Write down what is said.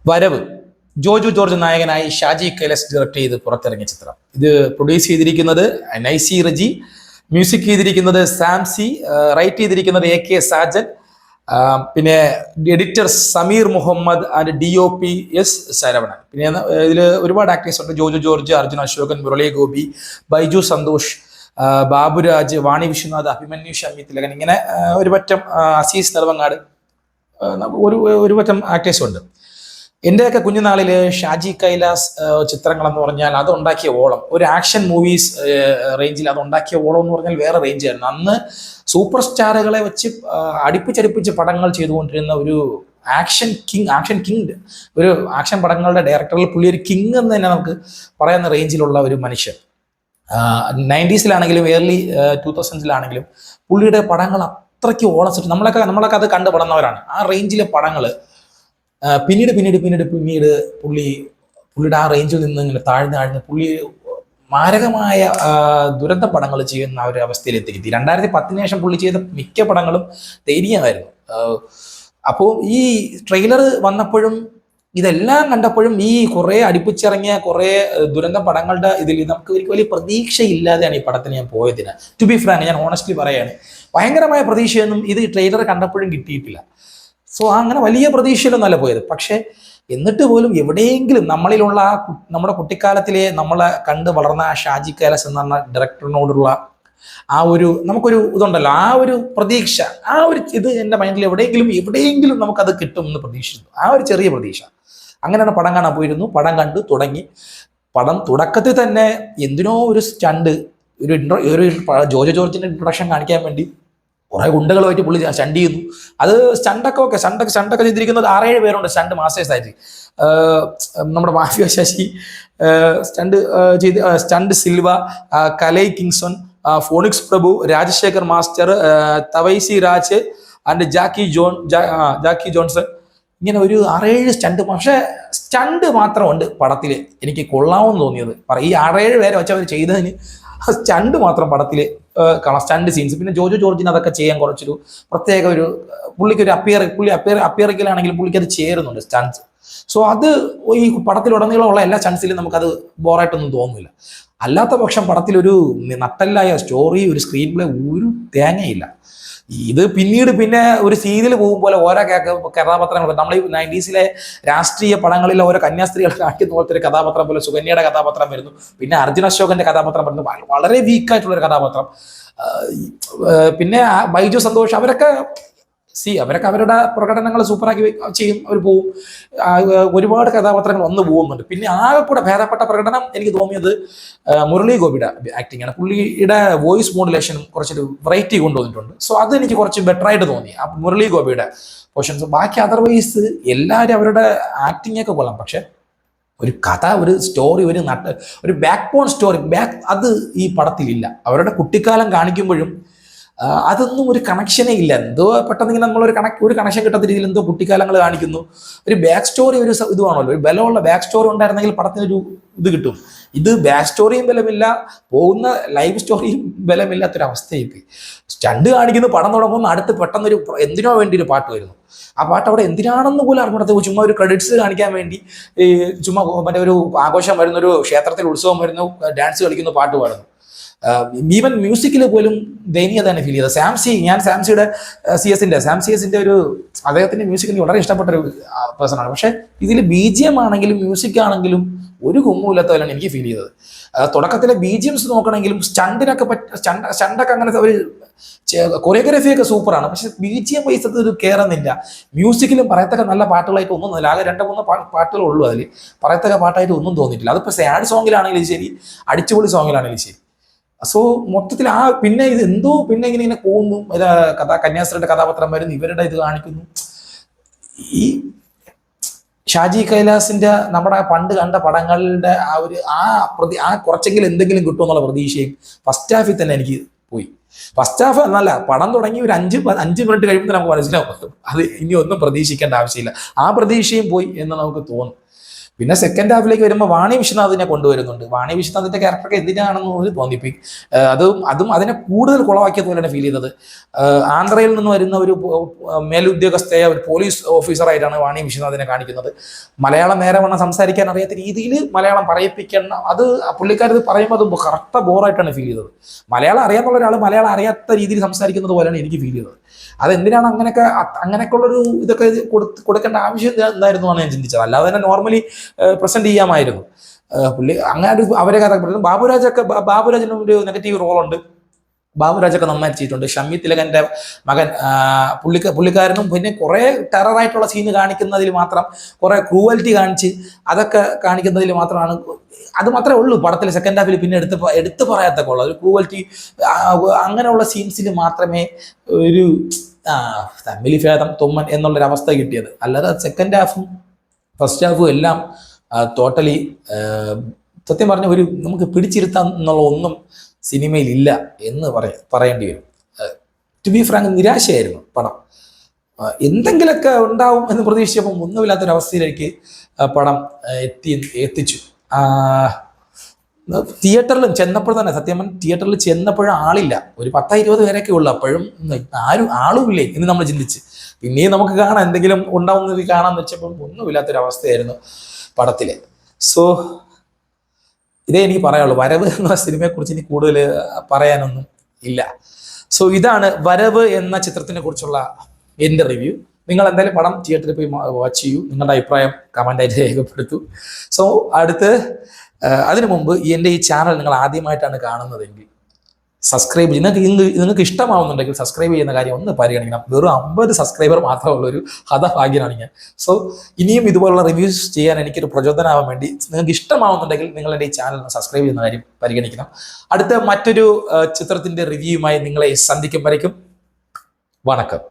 വരവ് ജോജു ജോർജ് നായകനായി ഷാജി കൈലാസ് ഡയറക്ട് ചെയ്ത് പുറത്തിറങ്ങിയ ചിത്രം. ഇത് പ്രൊഡ്യൂസ് ചെയ്തിരിക്കുന്നത് നൈസി റജി, മ്യൂസിക് ചെയ്തിരിക്കുന്നത് സാംസി, റൈറ്റ് ചെയ്തിരിക്കുന്നത് AK സാജൻ, പിന്നെ editor Sameer Muhammad and DOP S Saravanan. പിന്നെ ഇതിൽ ഒരുപാട് ആക്ടേഴ്സ് ഉണ്ട്. ജോജു ജോർജ്, അർജുൻ അശോകൻ, മുരളി ഗോപി, ബൈജു സന്തോഷ്, ബാബുരാജ്, വാണി വിശ്വനാഥ്, അഭിമന്യു ഷമി തിലകൻ, ഇങ്ങനെ ഒരു പറ്റം അസീസ് നെടുമങ്ങാട്, ഒരു പറ്റം ആക്ടേഴ്സും ഉണ്ട്. എൻ്റെയൊക്കെ കുഞ്ഞുനാളിൽ ഷാജി കൈലാസ് ചിത്രങ്ങൾ എന്ന് പറഞ്ഞാൽ അത് ഉണ്ടാക്കിയ ഓളം, ഒരു ആക്ഷൻ മൂവീസ് റേഞ്ചിൽ അത് ഉണ്ടാക്കിയ ഓളം എന്ന് പറഞ്ഞാൽ വേറെ റേഞ്ച് ആയിരുന്നു. അന്ന് സൂപ്പർ സ്റ്റാറുകളെ വെച്ച് അടുപ്പിച്ചടുപ്പിച്ച് പടങ്ങൾ ചെയ്തുകൊണ്ടിരുന്ന ഒരു ആക്ഷൻ കിങ്, ഒരു ആക്ഷൻ പടങ്ങളുടെ ഡയറക്ടറിൽ പുള്ളി ഒരു കിങ് എന്ന് തന്നെ നമുക്ക് പറയുന്ന റേഞ്ചിലുള്ള ഒരു മനുഷ്യൻ. 90s ഏർലി 2000s പുള്ളിയുടെ പടങ്ങൾ അത്രയ്ക്ക് ഓളസിട്ട് നമ്മളൊക്കെ അത് കണ്ടു പടന്നവരാണ്. ആ റേഞ്ചിലെ പടങ്ങൾ പിന്നീട് പുള്ളിയുടെ ആ റേഞ്ചിൽ നിന്ന് ഇങ്ങനെ താഴ്ന്ന് പുള്ളി മാരകമായ ദുരന്ത പടങ്ങൾ ചെയ്യുന്ന ഒരു അവസ്ഥയിൽ എത്തിക്കി. 2010 ശേഷം പുള്ളി ചെയ്ത മിക്ക പടങ്ങളും ദയനീയമായിരുന്നു. അപ്പോൾ ഈ ട്രെയിലർ വന്നപ്പോഴും ഇതെല്ലാം കണ്ടപ്പോഴും ഈ കുറേ അടുപ്പിച്ചിറങ്ങിയ കുറേ ദുരന്ത പടങ്ങളുടെ ഇതിൽ നമുക്ക് ഒരിക്കലും വലിയ പ്രതീക്ഷയില്ലാതെയാണ് ഈ പടത്തിന് ഞാൻ പോയതിന്. ടു ബി ഫ്രാങ്ക്, ഞാൻ ഓണസ്റ്റ്ലി പറയാണ്, ഭയങ്കരമായ പ്രതീക്ഷയൊന്നും ഇത് ട്രെയിലർ കണ്ടപ്പോഴും കിട്ടിയിട്ടില്ല. സോ അങ്ങനെ വലിയ പ്രതീക്ഷയിലൊന്നല്ല പോയത്. പക്ഷെ എന്നിട്ട് പോലും എവിടെയെങ്കിലും നമ്മളിലുള്ള നമ്മുടെ കുട്ടിക്കാലത്തിലെ നമ്മളെ കണ്ട് വളർന്ന ആ ഷാജി കൈലാസ് എന്ന് പറഞ്ഞ ഡയറക്ടറിനോടുള്ള ആ ഒരു നമുക്കൊരു ഇതുണ്ടല്ലോ, ആ ഒരു പ്രതീക്ഷ, ആ ഒരു ഇത് എൻ്റെ മൈൻഡിൽ എവിടെയെങ്കിലും നമുക്കത് കിട്ടുമെന്ന് പ്രതീക്ഷിച്ചു. ആ ഒരു ചെറിയ പ്രതീക്ഷ. അങ്ങനെയാണ് പടം കാണാൻ പോയിരുന്നു. പടം കണ്ടു തുടങ്ങി. പടം തുടക്കത്തിൽ തന്നെ എന്തിനോ ഒരു സ്റ്റണ്ട്, ഒരു ജോജോ ജോർജിന്റെ ഇൻട്രൊഡക്ഷൻ കാണിക്കാൻ വേണ്ടി കുറെ ഗുണ്ടകളുമായിട്ട് പുള്ളി സ്റ്റണ്ട് ചെയ്യുന്നു. അത് സ്റ്റണ്ടൊക്കെ ചെയ്തിരിക്കുന്നത് 6-7 പേരുണ്ട് സ്റ്റണ്ട് മാസ്റ്റേഴ്സ് ആയിട്ട്. നമ്മുടെ mafia Sasi stunt Silva, Kalai Kingson, phoenix Prabhu, Rajasekhar master, Thavasi Raj and Jackie Johnson, ഇങ്ങനെ ഒരു 6-7 സ്റ്റണ്ട്. പക്ഷെ സ്റ്റണ്ട് മാത്രമുണ്ട് പടത്തിൽ എനിക്ക് കൊള്ളാമെന്ന് തോന്നിയത്. ഈ 6-7 പേരെ വെച്ച് അവർ ചെയ്തതിന് സ്റ്റണ്ട് മാത്രം പടത്തിൽ കാണാം, സ്റ്റണ്ട് സീൻസ്. പിന്നെ ജോജോ ജോർജിന് അതൊക്കെ ചെയ്യാൻ കുറച്ചൊരു പ്രത്യേക ഒരു പുള്ളിക്ക് ഒരു അപ്പിയറിക്കലാണെങ്കിലും പുള്ളിക്ക് അത് ചേരുന്നുണ്ട് സ്റ്റണ്ട്സ്. സോ അത് ഈ പടത്തിലുടനീളമുള്ള എല്ലാ സ്റ്റണ്ട്സിലും നമുക്കത് ബോറായിട്ടൊന്നും തോന്നുന്നില്ല. അല്ലാത്ത പക്ഷം പടത്തിലൊരു നട്ടല്ലായ സ്റ്റോറി, ഒരു സ്ക്രീൻ പ്ലേ ഒരു തേങ്ങയില്ല. ഇത് പിന്നെ ഒരു സീരിയൽ പോകും പോലെ ഓരോ കഥാപാത്രങ്ങൾ, നമ്മൾ ഈ 90s രാഷ്ട്രീയ പടങ്ങളിലെ ഓരോ കന്യാസ്ത്രീകളെ കാണിക്കുന്ന പോലത്തെ ഒരു കഥാപാത്രം പോലെ സുകന്യയുടെ കഥാപാത്രം വരുന്നു. പിന്നെ അർജുൻ അശോകന്റെ കഥാപാത്രം വരുന്നു, വളരെ വീക്കായിട്ടുള്ളൊരു കഥാപാത്രം. പിന്നെ ബൈജു സന്തോഷ്, അവരൊക്കെ അവരുടെ പ്രകടനങ്ങൾ സൂപ്പറാക്കി ചെയ്യും, അവർ പോവും. ഒരുപാട് കഥാപാത്രങ്ങൾ വന്നു പോകുന്നുണ്ട്. പിന്നെ ആകെ കൂടെ ഭേദപ്പെട്ട പ്രകടനം എനിക്ക് തോന്നിയത് മുരളി ഗോപിയുടെ ആക്ടിങ് ആണ്. പുള്ളിയുടെ വോയിസ് മോഡുലേഷനും കുറച്ചൊരു വെറൈറ്റി കൊണ്ടുവന്നിട്ടുണ്ട്. സോ അത് എനിക്ക് കുറച്ച് ബെറ്റർ ആയിട്ട് തോന്നി, ആ മുരളി ഗോപിയുടെ പോർഷൻസ്. ബാക്കി അതർവൈസ് എല്ലാവരും അവരുടെ ആക്ടിങ് ഒക്കെ കൊള്ളാം. പക്ഷെ ഒരു കഥ, ഒരു സ്റ്റോറി, ഒരു ബാക്ക് ബോൺ സ്റ്റോറി അത് ഈ പടത്തിലില്ല. അവരുടെ കുട്ടിക്കാലം കാണിക്കുമ്പോഴും അതൊന്നും ഒരു കണക്ഷനേ ഇല്ല. എന്തോ പെട്ടെന്ന് ഇങ്ങനെ നമ്മളൊരു കണക്ഷൻ കിട്ടാത്ത രീതിയിൽ എന്തോ കുട്ടിക്കാലങ്ങൾ കാണിക്കുന്നു. ഒരു ബാക്ക് സ്റ്റോറി, ഒരു ഇതുവാണല്ലോ, ഒരു ബലമുള്ള ബാക്ക് സ്റ്റോറി ഉണ്ടായിരുന്നെങ്കിൽ പടത്തിനൊരു ഇത് കിട്ടും. ഇത് ബാക്ക് സ്റ്റോറിയും ബലമില്ല, പോകുന്ന ലൈവ് സ്റ്റോറിയും ബലമില്ലാത്തൊരവസ്ഥയായി. സ്റ്റണ്ട് കാണിക്കുന്നു, പടം തുടങ്ങുന്നു, അടുത്ത് പെട്ടെന്നൊരു എന്തിനോ വേണ്ടി ഒരു പാട്ട് വരുന്നു. ആ പാട്ട് അവിടെ എന്തിനാണെന്ന് പോലും അറിഞ്ഞിടത്ത് ചുമ്മാ ഒരു ക്രെഡിറ്റ്സ് കാണിക്കാൻ വേണ്ടി ചുമ്മാ മറ്റേ ഒരു ആഘോഷം വരുന്നു, ഒരു ക്ഷേത്രത്തിൽ ഉത്സവം വരുന്നു, ഡാൻസ് കളിക്കുന്നു, പാട്ട് പാടുന്നു. ഈവൻ മ്യൂസിക്കിൽ പോലും ദയനീയതയാണ് ഫീൽ ചെയ്തത്. സാംസിയുടെ സാംസിന്റെ ഒരു അദ്ദേഹത്തിന്റെ മ്യൂസിക് എനിക്ക് വളരെ ഇഷ്ടപ്പെട്ട ഒരു പേഴ്സണാണ്. പക്ഷെ ഇതിൽ BGM ആണെങ്കിലും മ്യൂസിക് ആണെങ്കിലും ഒരു കുമ്മുമില്ലാത്ത പോലെയാണ് എനിക്ക് ഫീൽ ചെയ്തത്. തുടക്കത്തിലെ BGMs നോക്കണമെങ്കിലും സ്റ്റണ്ടൊക്കെ അങ്ങനത്തെ ഒരു കൊറിയോഗ്രാഫിയൊക്കെ സൂപ്പറാണ്. പക്ഷെ BGM വൈസത്ത് ഒരു കയറുന്നില്ല. മ്യൂസിക്കിലും പറയത്തക്ക നല്ല പാട്ടുകളായിട്ട് ഒന്നും തോന്നില്ല. ആകെ 2-3 പാട്ടുകളേ ഉള്ളൂ അതിൽ. പറയത്തക്ക പാട്ടായിട്ട് ഒന്നും തോന്നിയിട്ടില്ല. അതിപ്പോൾ സാഡ് സോങ്ങിലാണെങ്കിലും ശരി, അടിച്ചുപൊളി സോങ്ങിലാണെങ്കിലും ശരി. സോ മൊത്തത്തിൽ പിന്നെ ഇത് എന്തോ പിന്നെ ഇങ്ങനെ പോകുന്നു. കന്യാസ്ത്രീയുടെ കഥാപാത്രം വരുന്നു, ഇവരുടെ ഇത് കാണിക്കുന്നു. ഈ ഷാജി കൈലാസിന്റെ നമ്മുടെ പണ്ട് കണ്ട പടങ്ങളുടെ ആ കുറച്ചെങ്കിലും എന്തെങ്കിലും കിട്ടുമെന്നുള്ള പ്രതീക്ഷയും ഫസ്റ്റ് ഹാഫിൽ തന്നെ എനിക്ക് പോയി. ഫസ്റ്റ് ഹാഫ് എന്നല്ല, പടം തുടങ്ങി ഒരു 5 മിനിറ്റ് കഴിയുമ്പോൾ നമുക്ക് മനസ്സിലാവും അത് ഇനി ഒന്നും പ്രതീക്ഷിക്കേണ്ട ആവശ്യമില്ല. ആ പ്രതീക്ഷയും പോയി എന്ന് നമുക്ക് തോന്നും. പിന്നെ സെക്കൻഡ് ഹാഫിലേക്ക് വരുമ്പോൾ വാണി വിശ്വനാഥിനെ കൊണ്ടുവരുന്നുണ്ട്. വാണി വിശ്വനാഥിന്റെ ക്യാരക്ടറൊക്കെ എന്തിനാണെന്ന് ഒരു തോന്നിപ്പോയി. അതും അതിനെ കൂടുതൽ കുളവാക്കിയത് പോലെയാണ് ഫീൽ ചെയ്തത്. ആന്ധ്രയിൽ നിന്ന് വരുന്ന ഒരു മേലുദ്യോഗസ്ഥയെ ഒരു പോലീസ് ഓഫീസറായിട്ടാണ് വാണി വിശ്വനാഥിനെ കാണിക്കുന്നത്. മലയാളം നേരെ വണ്ണം സംസാരിക്കാൻ അറിയാത്ത രീതിയിൽ മലയാളം പറയിപ്പിക്കണം. അത് പുള്ളിക്കാരത് പറയുമ്പോൾ അത് കറക്റ്റ് ബോറായിട്ടാണ് ഫീൽ ചെയ്തത്. മലയാളം അറിയാന്നുള്ള ഒരാൾ മലയാളം അറിയാത്ത രീതിയിൽ സംസാരിക്കുന്നത് പോലെയാണ് എനിക്ക് ഫീൽ ചെയ്തത്. അതെന്തിനാണ് അങ്ങനെയൊക്കെയുള്ളൊരു ഇതൊക്കെ കൊടുക്കേണ്ട ആവശ്യം എന്തായിരുന്നു എന്നാണ് ഞാൻ ചിന്തിച്ചത്. അല്ലാതെ തന്നെ നോർമലി പ്രസന്റ് ചെയ്യാമായിരുന്നു. പുള്ളി അങ്ങനെ അവരെ കഥ ബാബുരാജിന് ഒരു നെഗറ്റീവ് റോളുണ്ട്. ബാബുരാജൊക്കെ നന്നായി ചെയ്തിട്ടുണ്ട്. ഷമ്മി തിലകന്റെ മകൻ പുള്ളിക്കാരനും പിന്നെ കുറെ ടെററായിട്ടുള്ള സീന് കാണിക്കുന്നതിൽ മാത്രം, കുറെ ക്രൂവൽറ്റി കാണിച്ച് അതൊക്കെ കാണിക്കുന്നതിൽ മാത്രമാണ്. അത് മാത്രമേ ഉള്ളൂ പടത്തിൽ സെക്കൻഡ് ഹാഫിൽ പിന്നെ എടുത്ത് പറയാത്തൊക്കെ ഉള്ളൂ. ഒരു ക്രൂവൽറ്റി അങ്ങനെയുള്ള സീൻസിൽ മാത്രമേ ഒരു തമ്മിൽ ഭേദം തൊമ്മൻ എന്നുള്ളൊരവസ്ഥ കിട്ടിയത്. അല്ലാതെ സെക്കൻഡ് ഹാഫും ഫസ്റ്റ് ഹാഫും എല്ലാം ടോട്ടലി സത്യം പറഞ്ഞ ഒരു നമുക്ക് പിടിച്ചിരുത്താൻ എന്നുള്ള ഒന്നും സിനിമയിൽ ഇല്ല എന്ന് പറയേണ്ടി വരും. ടു ബി ഫ്രാങ്ക് നിരാശയായിരുന്നു പടം. എന്തെങ്കിലുമൊക്കെ ഉണ്ടാവും എന്ന് പ്രതീക്ഷിച്ചപ്പോൾ ഒന്നുമില്ലാത്തൊരവസ്ഥയിലേക്ക് പടം എത്തിച്ചു. തിയേറ്ററിലും ചെന്നപ്പോൾ തന്നെ സത്യം തിയേറ്ററിൽ ചെന്നപ്പോഴും ആളില്ല. ഒരു 10-20 പേരൊക്കെ ഉള്ളു. അപ്പോഴും ആളുമില്ലേ എന്ന് നമ്മൾ ചിന്തിച്ച് പിന്നെയും നമുക്ക് കാണാം എന്തെങ്കിലും ഉണ്ടാവുന്നത് കാണാമെന്ന് വെച്ചപ്പോൾ ഒന്നുമില്ലാത്തൊരവസ്ഥയായിരുന്നു പടത്തില്. സോ ഇതേ എനിക്ക് പറയാനുള്ളൂ. വരവ് എന്ന സിനിമയെക്കുറിച്ച് ഇനി കൂടുതൽ പറയാനൊന്നും ഇല്ല. സോ ഇതാണ് വരവ് എന്ന ചിത്രത്തിനെ കുറിച്ചുള്ള എൻ്റെ റിവ്യൂ. നിങ്ങൾ എന്തായാലും പടം തിയേറ്ററിൽ പോയി വാച്ച് ചെയ്യൂ. നിങ്ങളുടെ അഭിപ്രായം കമൻ്റായിട്ട് രേഖപ്പെടുത്തൂ. സോ അതിനു മുമ്പ് എൻ്റെ ഈ ചാനൽ നിങ്ങൾ ആദ്യമായിട്ടാണ് കാണുന്നതെങ്കിൽ സബ്സ്ക്രൈബ് നിങ്ങൾക്ക് ഇഷ്ടമാവുന്നുണ്ടെങ്കിൽ സബ്സ്ക്രൈബ് ചെയ്യുന്ന കാര്യം ഒന്ന് പരിഗണിക്കണം. വെറും 50 സബ്സ്ക്രൈബർ മാത്രമുള്ള ഒരു ഹതഭാഗ്യനാണ് ഞാൻ. സോ ഇനിയും ഇതുപോലുള്ള റിവ്യൂസ് ചെയ്യാൻ എനിക്കൊരു പ്രചോദനമാവാൻ വേണ്ടി നിങ്ങൾക്ക് ഇഷ്ടമാവുന്നുണ്ടെങ്കിൽ നിങ്ങൾ എൻ്റെ ഈ ചാനൽ സബ്സ്ക്രൈബ് ചെയ്യുന്ന കാര്യം പരിഗണിക്കണം. അടുത്ത മറ്റൊരു ചിത്രത്തിൻ്റെ റിവ്യൂയുമായി നിങ്ങളെ സന്ധിക്കും വരയ്ക്കും വണക്കം.